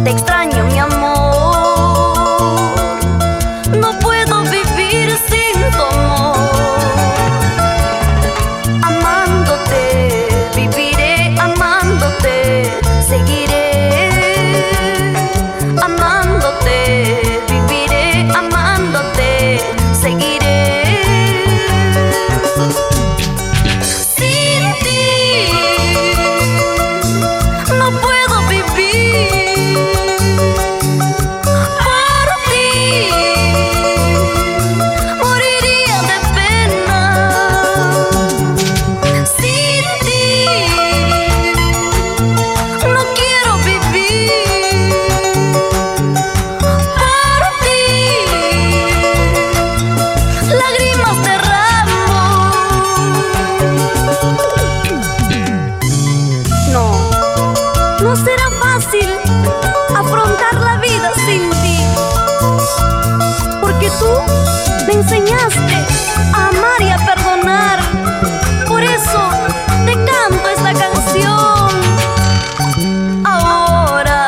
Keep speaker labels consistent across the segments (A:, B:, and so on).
A: Te extraño, mi amor. No puedo vivir sin tu amor. Amándote, viviré amándote, seguiré. Amándote, viviré amándote, seguiré. Sin ti no puedo vivir. No será fácil afrontar la vida sin ti, porque tú me enseñaste a amar y a perdonar. Por eso te canto esta canción. Ahora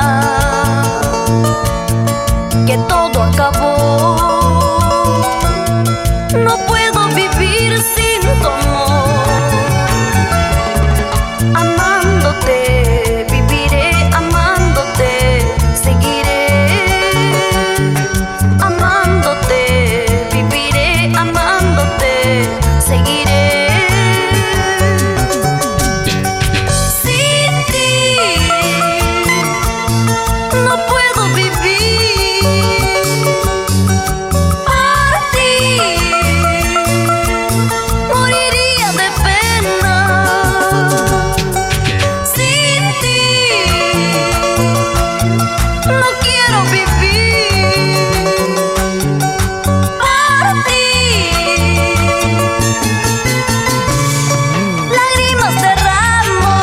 A: que todo acabó, no puedo vivir sin tu amor. Amándote, viviré amándote, seguiré. Amándote, viviré amándote, seguiré. Sin ti no puedo vivir. Por ti moriría de pena. No quiero vivir por ti. Lágrimas derramo.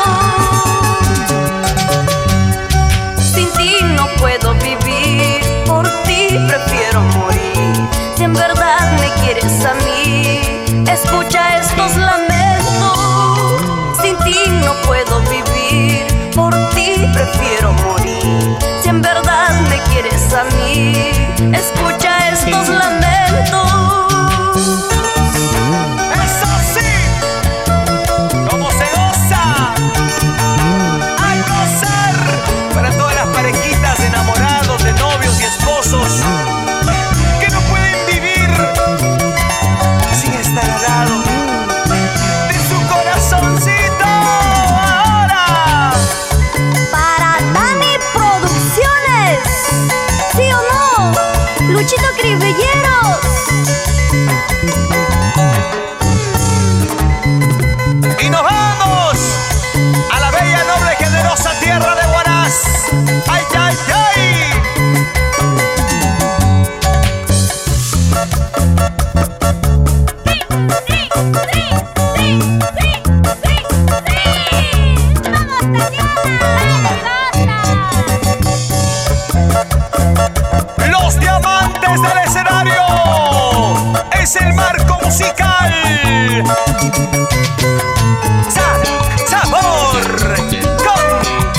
A: Sin ti no puedo vivir. Por ti prefiero morir. Si en verdad me quieres a mí, escucha estos lamentos. Sin ti no puedo vivir. Por ti prefiero morir. Si en verdad me quieres a mí, escucha estos lamentos.
B: ¡Es así! ¡Cómo se goza! ¡A gozar! Para todas las parejitas de enamorados, de novios y esposos que no pueden vivir sin estar al lado de su corazoncito.
A: Luchito Cribelleros.
B: Y nos vamos a la bella, noble, generosa tierra de Huaraz. ¡Ay, ay, ay! Los diamantes del escenario es el marco musical. Sabor con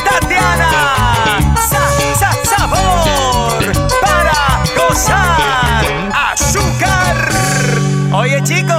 B: Tatiana. Sabor para gozar. Azúcar. Oye, chico.